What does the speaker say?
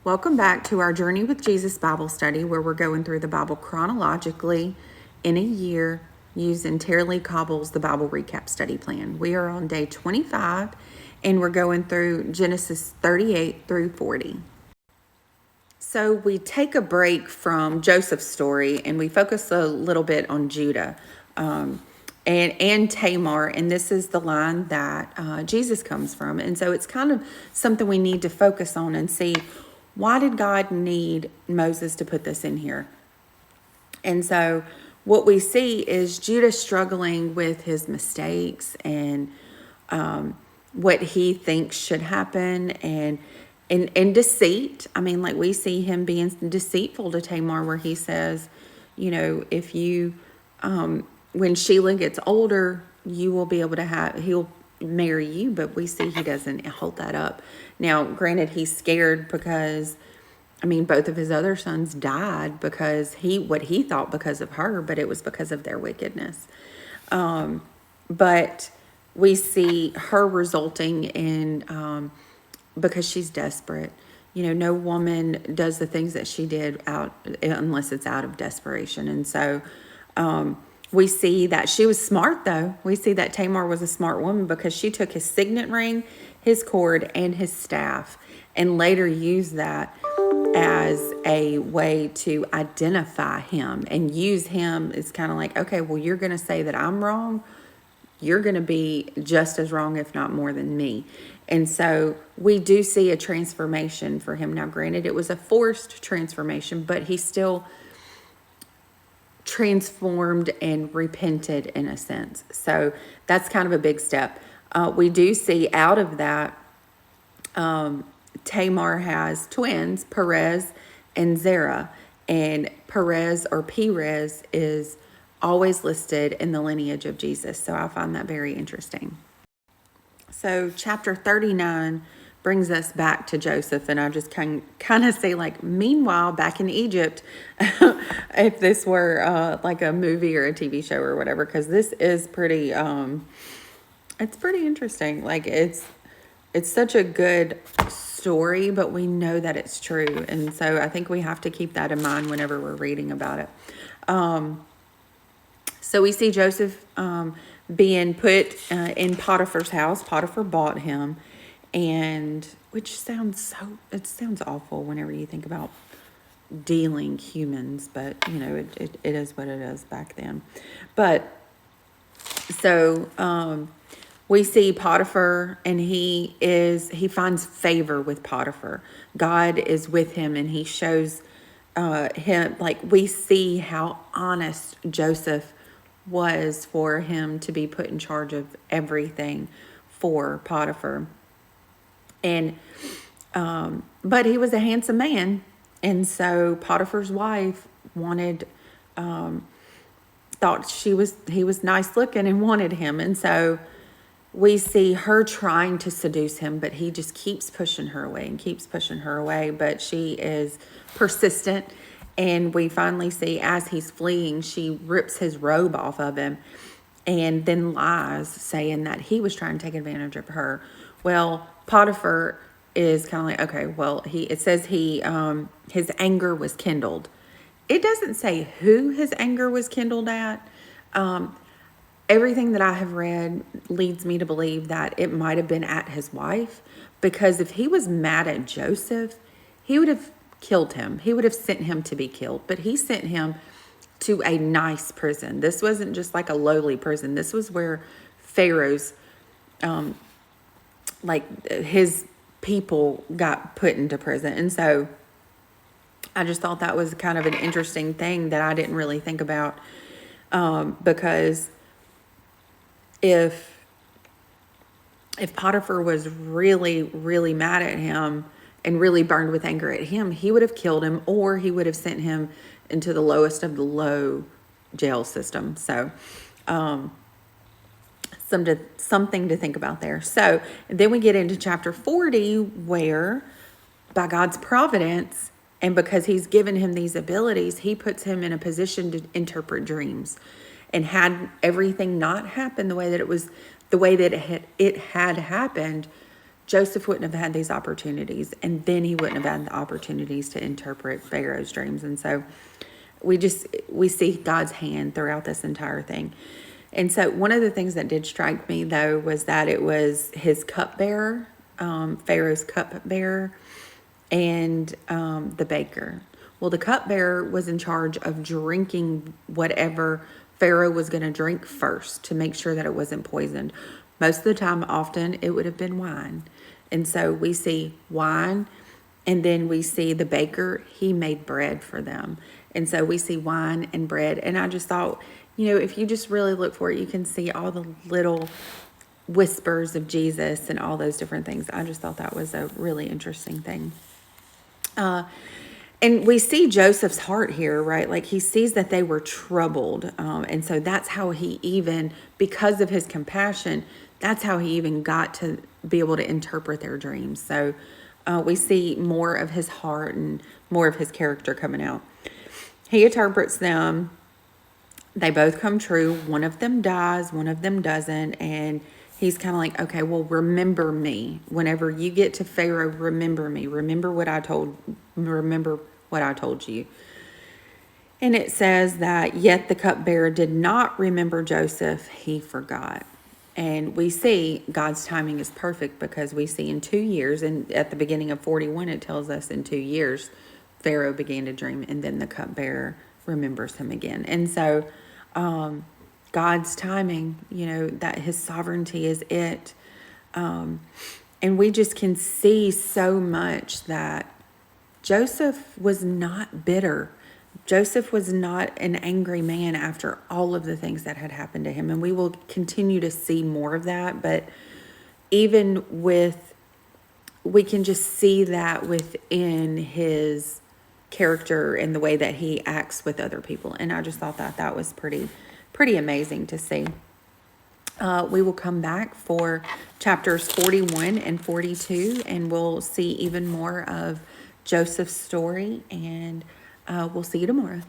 Welcome back to our Journey with Jesus Bible study, where we're going through the Bible chronologically in a year using Tara-Leigh Cobble's The Bible Recap Study Plan. We are on day 25 and we're going through Genesis 38 through 40. So we take a break from Joseph's story and we focus a little bit on Judah and Tamar, and this is the line that Jesus comes from. And so it's kind of something we need to focus on and see, why did God need Moses to put this in here? And so what we see is Judah struggling with his mistakes and what he thinks should happen, and deceit. I mean, like, we see him being deceitful to Tamar, where he says, if you, when Sheila gets older, you will be able to he'll marry you. But we see he doesn't hold that up. Now, granted, he's scared because, both of his other sons died because what he thought because of her, but it was because of their wickedness. But we see her resulting in, because she's desperate. No woman does the things that she did unless it's out of desperation. And so we see that she was smart, though. We see that Tamar was a smart woman because she took his signet ring, his cord, and his staff, and later used that as a way to identify him and use him. It's kind of like, okay, well, you're going to say that I'm wrong. You're going to be just as wrong, if not more than me. And so we do see a transformation for him. Now, granted, it was a forced transformation, but he still transformed and repented in a sense. So that's kind of a big step. We do see out of that, Tamar has twins, Perez and Zerah. And Perez, or Perez, is always listed in the lineage of Jesus. So I find that very interesting. So chapter 39 brings us back to Joseph, and I just kind of say, like, meanwhile, back in Egypt, if this were like a movie or a TV show or whatever, because this is pretty, it's pretty interesting. Like, it's such a good story, but we know that it's true. And so I think we have to keep that in mind whenever we're reading about it. So we see Joseph being put in Potiphar's house. Potiphar bought him, and which sounds awful whenever you think about dealing humans, but it is what it is back then. But so we see Potiphar, and he finds favor with Potiphar. God is with him, and he shows him, like, we see how honest Joseph was for him to be put in charge of everything for Potiphar. And but he was a handsome man, and so Potiphar's wife thought he was nice looking and wanted him. And so we see her trying to seduce him, but he just keeps pushing her away and keeps pushing her away. But she is persistent. And we finally see, as he's fleeing, she rips his robe off of him and then lies, saying that he was trying to take advantage of her. Well, Potiphar is kind of like, okay, well, it says his anger was kindled. It doesn't say who his anger was kindled at. Everything that I have read leads me to believe that it might have been at his wife, because if he was mad at Joseph, he would have killed him. He would have sent him to be killed, but he sent him to a nice prison. This wasn't just like a lowly prison. This was where Pharaoh's, his people got put into prison. And so I just thought that was kind of an interesting thing that I didn't really think about, because if Potiphar was really, really mad at him and really burned with anger at him, he would have killed him, or he would have sent him into the lowest of the low jail system. So something to think about there. So then we get into chapter 40, where by God's providence, and because he's given him these abilities, he puts him in a position to interpret dreams. And had everything not happened the way that it had happened, Joseph wouldn't have had these opportunities, and then he wouldn't have had the opportunities to interpret Pharaoh's dreams. And so we see God's hand throughout this entire thing. And so one of the things that did strike me, though, was that it was his cupbearer, Pharaoh's cupbearer, and the baker. Well, the cupbearer was in charge of drinking whatever Pharaoh was going to drink first to make sure that it wasn't poisoned. Most of the time, often, it would have been wine. And so we see wine, and then we see the baker, he made bread for them. And so we see wine and bread. And I just thought, if you just really look for it, you can see all the little whispers of Jesus and all those different things. I just thought that was a really interesting thing. And we see Joseph's heart here, right? Like he sees that they were troubled. And so that's how he even, because of his compassion, that's how he even got to be able to interpret their dreams. So we see more of his heart and more of his character coming out. He interprets them. They both come true. One of them dies, one of them doesn't. And he's kind of like, okay, well, remember me. Whenever you get to Pharaoh, remember me. Remember what I told you. And it says that, yet the cupbearer did not remember Joseph. He forgot. And we see God's timing is perfect, because we see in 2 years, and at the beginning of 41, it tells us in 2 years, Pharaoh began to dream, and then the cupbearer remembers him again. And so God's timing, that his sovereignty is it. And we just can see so much that Joseph was not bitter. Joseph was not an angry man after all of the things that had happened to him. And we will continue to see more of that. But even we can just see that within his character and the way that he acts with other people. And I just thought that was pretty amazing to see. We will come back for chapters 41 and 42, and we'll see even more of Joseph's story, and we'll see you tomorrow.